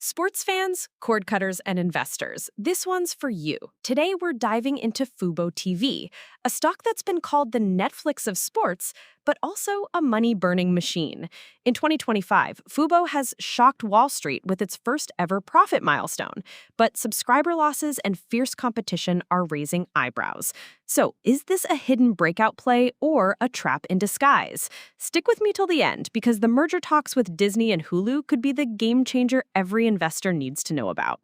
Sports fans, cord cutters, and investors, this one's for you. Today, we're diving into Fubo TV, a stock that's been called the Netflix of sports, but also a money-burning machine. In 2025, Fubo has shocked Wall Street with its first ever profit milestone, but subscriber losses and fierce competition are raising eyebrows. So, is this a hidden breakout play or a trap in disguise? Stick with me till the end, because the merger talks with Disney and Hulu could be the game changer every investor needs to know about.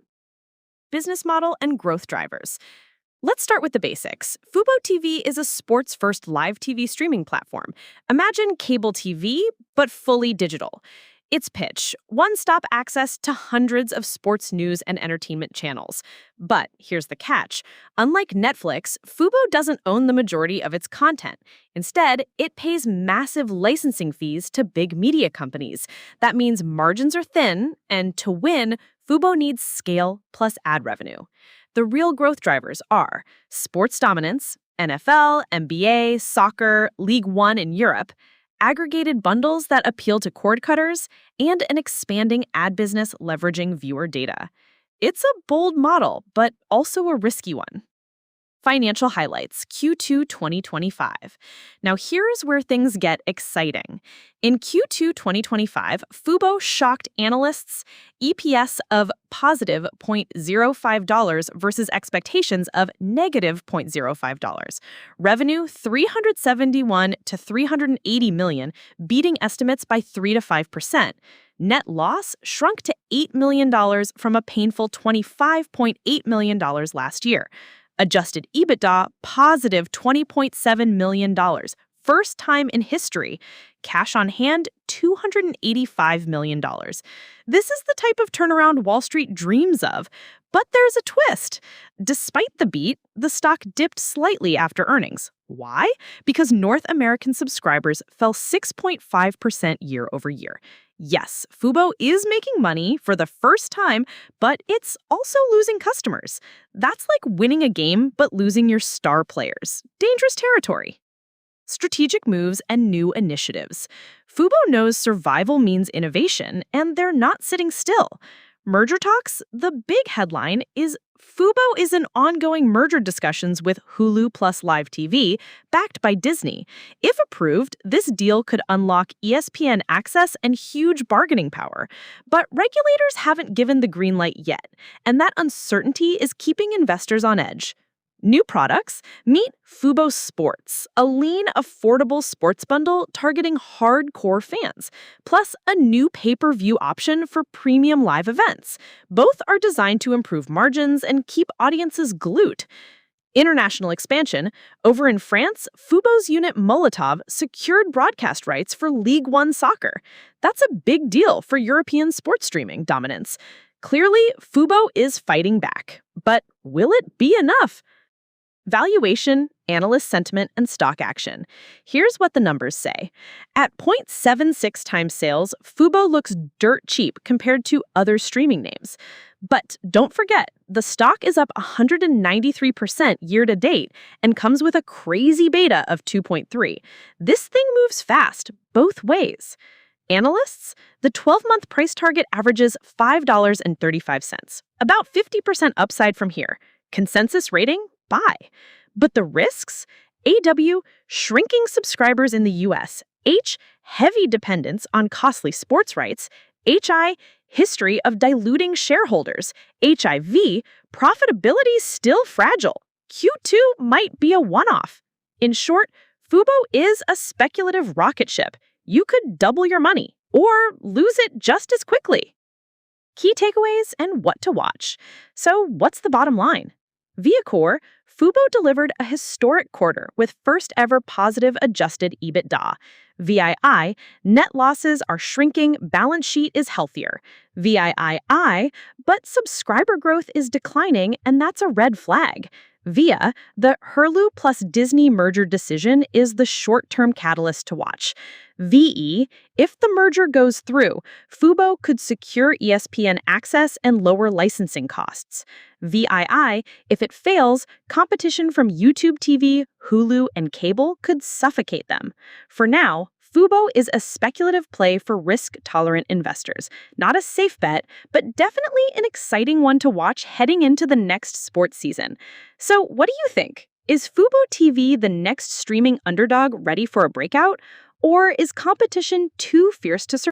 Business model and growth drivers. Let's start with the basics. Fubo TV is a sports-first live TV streaming platform. Imagine cable TV, but fully digital. Its pitch: one-stop access to hundreds of sports news and entertainment channels. But here's the catch. Unlike Netflix, Fubo doesn't own the majority of its content. Instead, it pays massive licensing fees to big media companies. That means margins are thin, and to win, Fubo needs scale plus ad revenue. The real growth drivers are sports dominance, NFL, NBA, soccer, League One in Europe, aggregated bundles that appeal to cord cutters, and an expanding ad business leveraging viewer data. It's a bold model, but also a risky one. Financial highlights, Q2 2025. Now here's where things get exciting. In Q2 2025, Fubo shocked analysts' EPS of positive $0.05 versus expectations of negative $0.05. Revenue $371 to $380 million, beating estimates by 3 to 5%. Net loss shrunk to $8 million from a painful $25.8 million last year. Adjusted EBITDA, positive $20.7 million, first time in history. Cash on hand, $285 million. This is the type of turnaround Wall Street dreams of, but there's a twist. Despite the beat, the stock dipped slightly after earnings. Why? Because North American subscribers fell 6.5% year over year. Yes, Fubo is making money for the first time, but it's also losing customers. That's like winning a game but losing your star players. Dangerous territory. Strategic moves and new initiatives. Fubo knows survival means innovation, and they're not sitting still. Merger talks, the big headline is Fubo is in ongoing merger discussions with Hulu plus Live TV, backed by Disney. If approved, this deal could unlock ESPN access and huge bargaining power. But regulators haven't given the green light yet, and that uncertainty is keeping investors on edge. New products? Meet FuBo Sports, a lean, affordable sports bundle targeting hardcore fans, plus a new pay-per-view option for premium live events. Both are designed to improve margins and keep audiences glued. International expansion. Over in France, Fubo's unit Molotov secured broadcast rights for League One soccer. That's a big deal for European sports streaming dominance. Clearly, Fubo is fighting back. But will it be enough? Valuation, analyst sentiment, and stock action. Here's what the numbers say. At 0.76 times sales, Fubo looks dirt cheap compared to other streaming names. But don't forget, the stock is up 193% year to date and comes with a crazy beta of 2.3. This thing moves fast, both ways. Analysts, the 12-month price target averages $5.35, about 50% upside from here. Consensus rating? Buy. But the risks? AW, shrinking subscribers in the US. H, heavy dependence on costly sports rights. HI, history of diluting shareholders. HIV, profitability still fragile. Q2 might be a one-off. In short, Fubo is a speculative rocket ship. You could double your money or lose it just as quickly. Key takeaways and what to watch. So what's the bottom line? Via core, Fubo delivered a historic quarter with first ever positive adjusted EBITDA. VII, net losses are shrinking, balance sheet is healthier. VIII, but subscriber growth is declining, and that's a red flag. VIA, the Hulu plus Disney merger decision is the short-term catalyst to watch. VE, if the merger goes through, Fubo could secure ESPN access and lower licensing costs. VII, if it fails, competition from YouTube TV, Hulu, and cable could suffocate them. For now, Fubo is a speculative play for risk-tolerant investors. Not a safe bet, but definitely an exciting one to watch heading into the next sports season. So what do you think? Is Fubo TV the next streaming underdog ready for a breakout? Or is competition too fierce to survive?